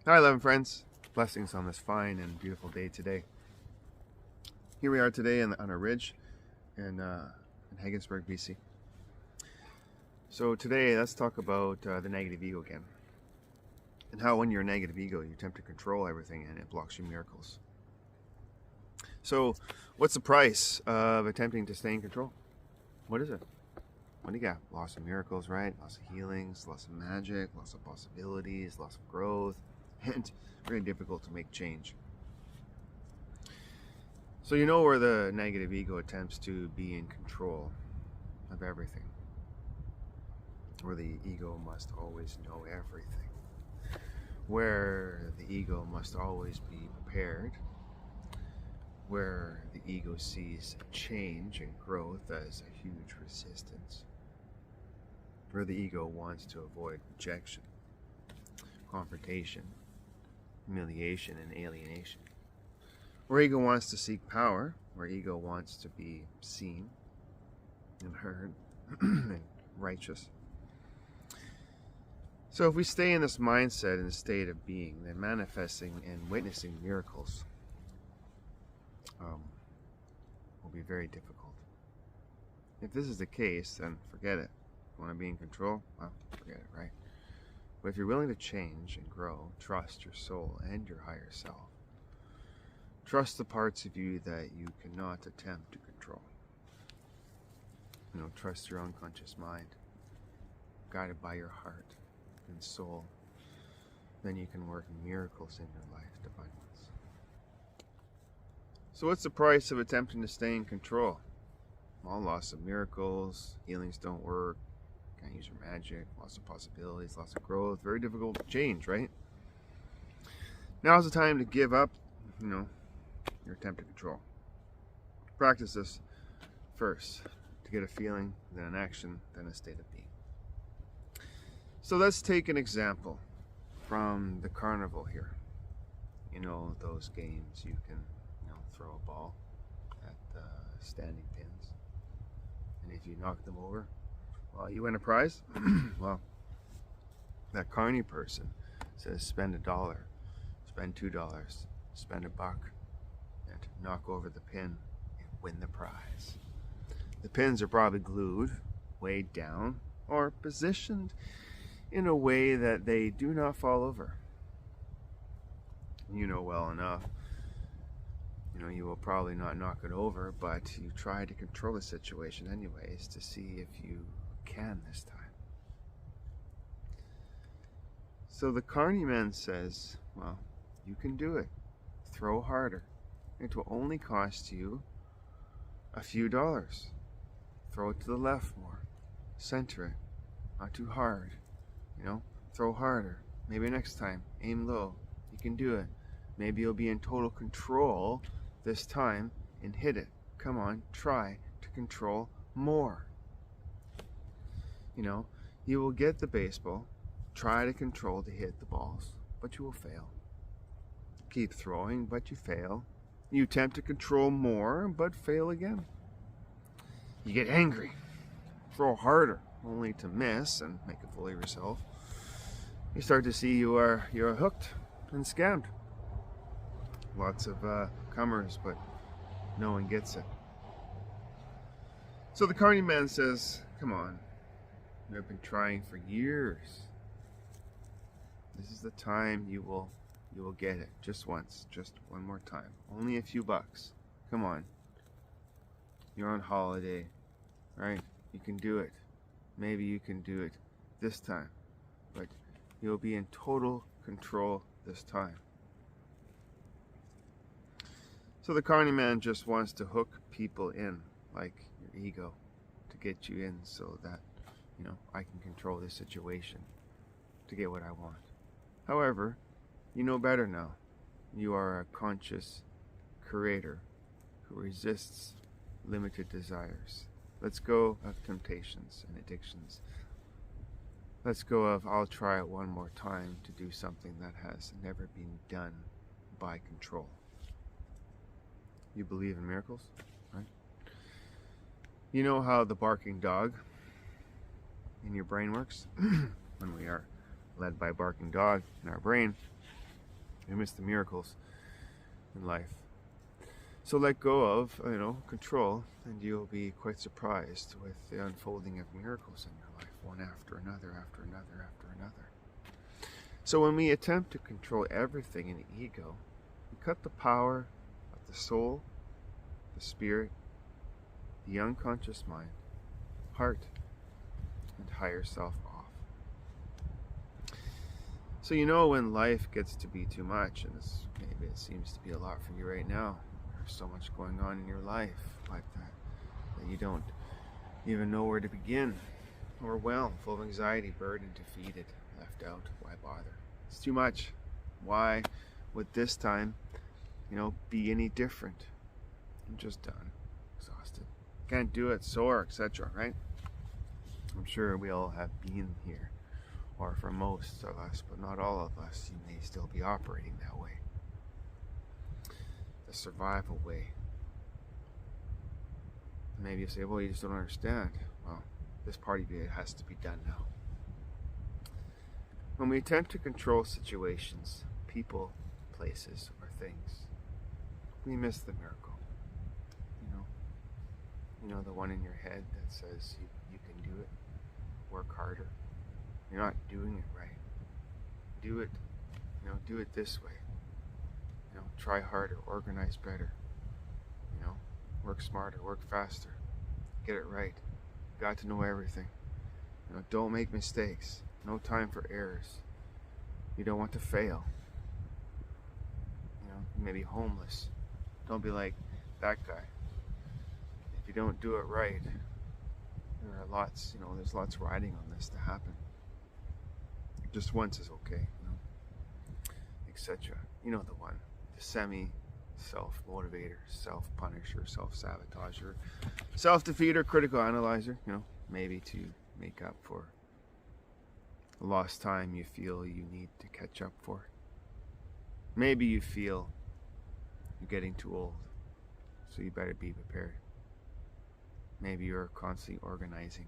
Hi, 11 friends. Blessings on this fine and beautiful day today. Here we are today on a ridge in Haggensburg, BC. So today, let's talk about the negative ego again, and how when you're a negative ego, you attempt to control everything and it blocks your miracles. So, what's the price of attempting to stay in control? What is it? What do you got? Loss of miracles, right? Loss of healings, loss of magic, loss of possibilities, loss of growth, and very difficult to make change. So you know where the negative ego attempts to be in control of everything, where the ego must always know everything, where the ego must always be prepared, where the ego sees change and growth as a huge resistance, where the ego wants to avoid rejection, confrontation, humiliation, and alienation, where ego wants to seek power, where ego wants to be seen and heard and righteous. So if we stay in this mindset, in the state of being, then manifesting and witnessing miracles will be very difficult. If this is the case, then forget it. Want to be in control? Well, forget it, right? But if you're willing to change and grow, trust your soul and your higher self. Trust the parts of you that you cannot attempt to control. Trust your unconscious mind, guided by your heart and soul. Then you can work miracles in your life, divine ones. So what's the price of attempting to stay in control? Well, loss of miracles, healings don't work, can't use your magic, lots of possibilities, lots of growth, very difficult to change, right? Now's the time to give up, your attempt to control. Practice this first to get a feeling, then an action, then a state of being. So let's take an example from the carnival here. Those games you can throw a ball at the standing pins, and if you knock them over, well, you win a prize. Well, that carny person says spend $1, spend $2, spend $1, and knock over the pin and win the prize. The pins are probably glued, weighed down, or positioned in a way that they do not fall over. You know well enough. You will probably not knock it over, but you try to control the situation anyways to see if you can this time. So the carny man says, well, you can do it. Throw harder. It will only cost you a few dollars. Throw it to the left more. Center it. Not too hard. Throw harder. Maybe next time. Aim low. You can do it. Maybe you'll be in total control this time and hit it. Come on, try to control more. You will get the baseball. Try to control to hit the balls, but you will fail. Keep throwing, but you fail. You attempt to control more, but fail again. You get angry. Throw harder, only to miss and make a fool of yourself. You start to see you're hooked and scammed. Lots of comers, but no one gets it. So the carny man says, come on, I've been trying for years. This is the time you will get it. Just once, just one more time. Only a few bucks. Come on. You're on holiday, right? You can do it. Maybe you can do it this time, but you'll be in total control this time. So the carny man just wants to hook people in, like your ego, to get you in so that, I can control this situation to get what I want. However, you know better now. You are a conscious creator who resists limited desires. Let's go of temptations and addictions. Let's go of I'll try it one more time to do something that has never been done by control. You believe in miracles, right? You know how the barking dog in your brain works? When we are led by a barking dog in our brain, We miss the miracles in life. So let go of, control, and you'll be quite surprised with the unfolding of miracles in your life, one after another, after another, after another. So when we attempt to control everything in the ego, we cut the power of the soul, the spirit, the unconscious mind, heart, and higher self off. So when life gets to be too much, and maybe it seems to be a lot for you right now, there's so much going on in your life like that you don't even know where to begin. Overwhelmed, full of anxiety, burdened, defeated, left out. Why bother? It's too much. Why would this time, be any different? I'm just done, exhausted, can't do it, sore, etc. Right? I'm sure we all have been here, or for most of us, but not all of us. You may still be operating that way, the survival way. Maybe you say, well, you just don't understand. Well, this part of it has to be done now. When we attempt to control situations, people, places, or things, we miss the miracle. The one in your head that says you can do it, work harder. You're not doing it right. Do it, do it this way. Try harder, organize better. Work smarter, work faster, get it right. Got to know everything. Don't make mistakes. No time for errors. You don't want to fail. You may be homeless. Don't be like that guy. If you don't do it right, there are lots, there's lots riding on this to happen. Just once is okay, etc. The one. The semi-self-motivator, self-punisher, self-sabotager, self-defeater, critical analyzer, maybe to make up for the lost time you feel you need to catch up for. Maybe you feel you're getting too old, so you better be prepared. Maybe you're constantly organizing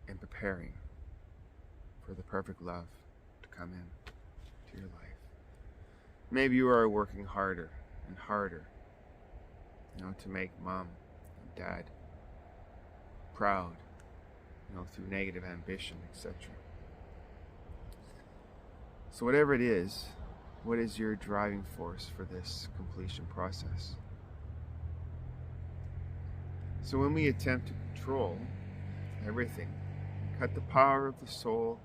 and preparing for the perfect love to come in to your life. Maybe you are working harder and harder, to make mom and dad proud, through negative ambition, etc. So whatever it is, what is your driving force for this completion process? So when we attempt to control everything, we cut the power of the soul,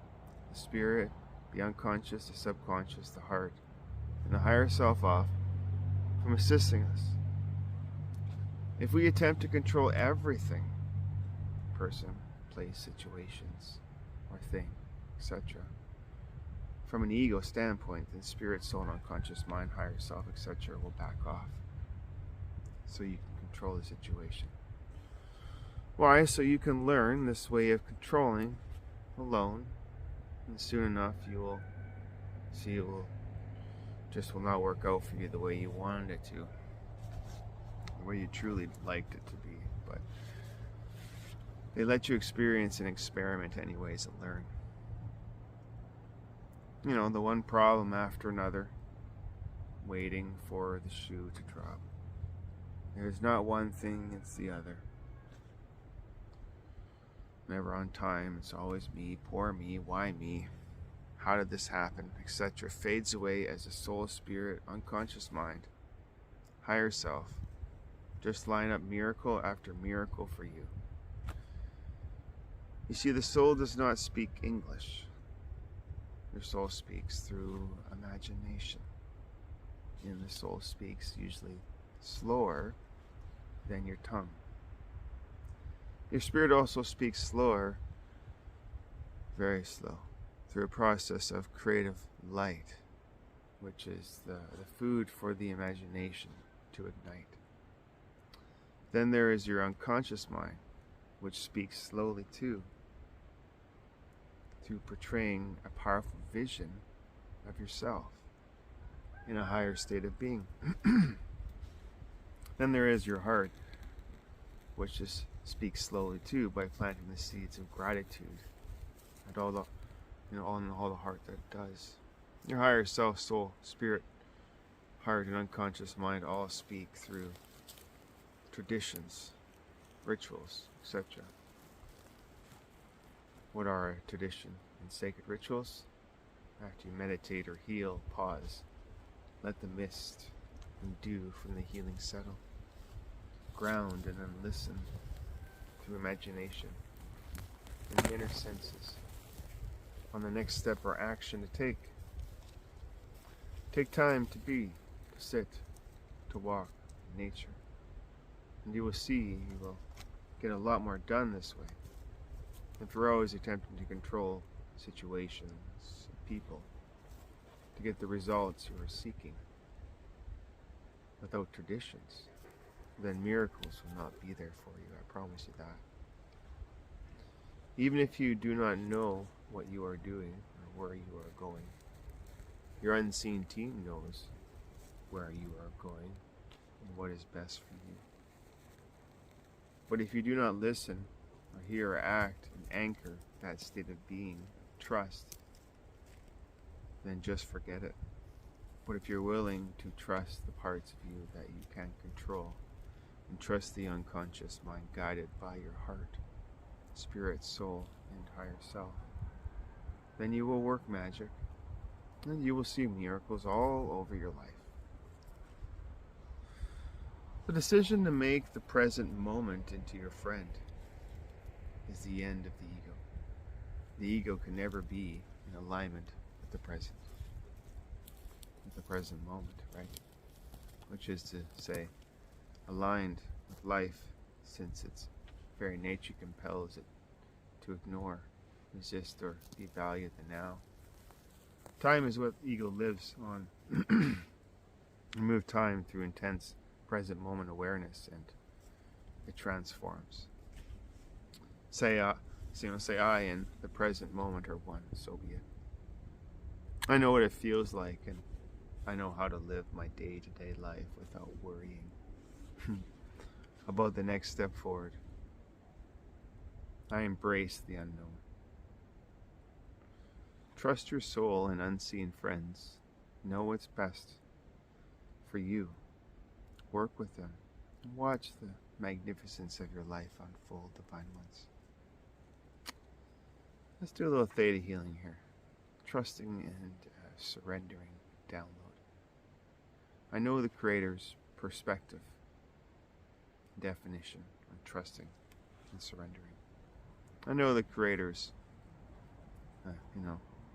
the spirit, the unconscious, the subconscious, the heart, and the higher self off from assisting us. If we attempt to control everything, person, place, situations, or thing, etc., from an ego standpoint, then spirit, soul, unconscious mind, higher self, etc., will back off. So you can control the situation. Why? So you can learn this way of controlling alone, and soon enough you will see it will not work out for you the way you wanted it to, the way you truly liked it to be. But they let you experience and experiment anyways and learn. The one problem after another, waiting for the shoe to drop. There's not one thing, it's the other. Never on time, it's always me, poor me, why me, how did this happen, etc. fades away as the soul, spirit, unconscious mind, higher self just line up miracle after miracle for you. You see, the soul does not speak English. Your soul speaks through imagination. And the soul speaks usually slower than your tongue. Your spirit also speaks slower, very slow, through a process of creative light, which is the food for the imagination to ignite. Then there is your unconscious mind, which speaks slowly too, through portraying a powerful vision of yourself in a higher state of being. Then there is your heart, which just speaks slowly too, by planting the seeds of gratitude and all the heart that it does. Your higher self, soul, spirit, heart, and unconscious mind all speak through traditions, rituals, etc. What are a tradition and sacred rituals? After you meditate or heal, pause. Let the mist and dew from the healing settle. Ground and then listen through imagination and the inner senses on the next step or action to take. Take time to be, to sit, to walk in nature. And you will see you will get a lot more done this way. And for always attempting to control situations, people, to get the results you are seeking. Without traditions, then miracles will not be there for you, I promise you that. Even if you do not know what you are doing or where you are going, your unseen team knows where you are going and what is best for you. But if you do not listen or hear or act and anchor that state of being, trust, then just forget it. But if you're willing to trust the parts of you that you can control, and trust the unconscious mind guided by your heart, spirit, soul, and higher self, then you will work magic, and you will see miracles all over your life. The decision to make the present moment into your friend is the end of the ego. The ego can never be in alignment with the present moment, right? Which is to say, aligned with life, since its very nature compels it to ignore, resist, or devalue the now. Time is what ego lives on. Remove time through intense present moment awareness, and it transforms. Say I and the present moment are one, so be it. I know what it feels like, and I know how to live my day-to-day life without worrying about the next step forward. I embrace the unknown. Trust your soul and unseen friends. Know what's best for you. Work with them. And watch the magnificence of your life unfold, divine ones. Let's do a little theta healing here. Trusting and surrendering download. I know the Creator's perspective, definition on trusting and surrendering. I know the Creator's,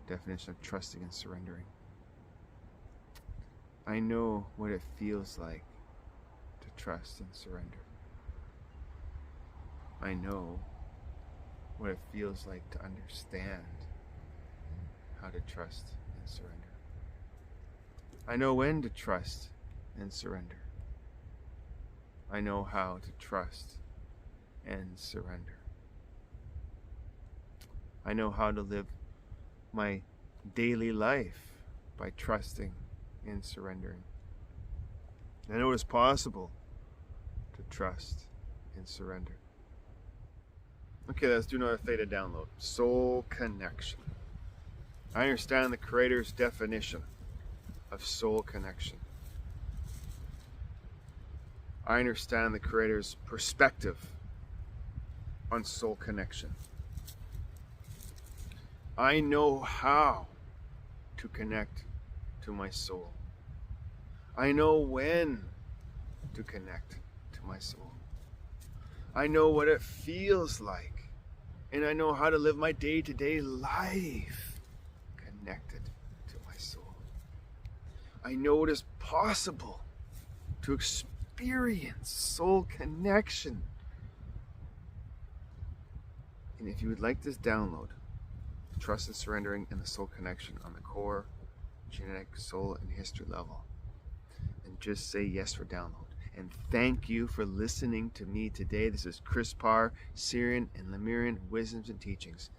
definition of trusting and surrendering. I know what it feels like to trust and surrender. I know what it feels like to understand how to trust and surrender. I know when to trust and surrender. I know how to trust and surrender. I know how to live my daily life by trusting and surrendering. I know it's possible to trust and surrender. Okay, let's do another theta download. Soul connection. I understand the Creator's definition of soul connection. I understand the Creator's perspective on soul connection. I know how to connect to my soul. I know when to connect to my soul. I know what it feels like, and I know how to live my day-to-day life connected to my soul. I know it is possible to experience soul connection. And if you would like this download, trust and surrendering and the soul connection on the core, genetic, soul, and history level, and just say yes for download. And thank you for listening to me today. This is Chris Parr, Syrian and Lemurian Wisdoms and Teachings.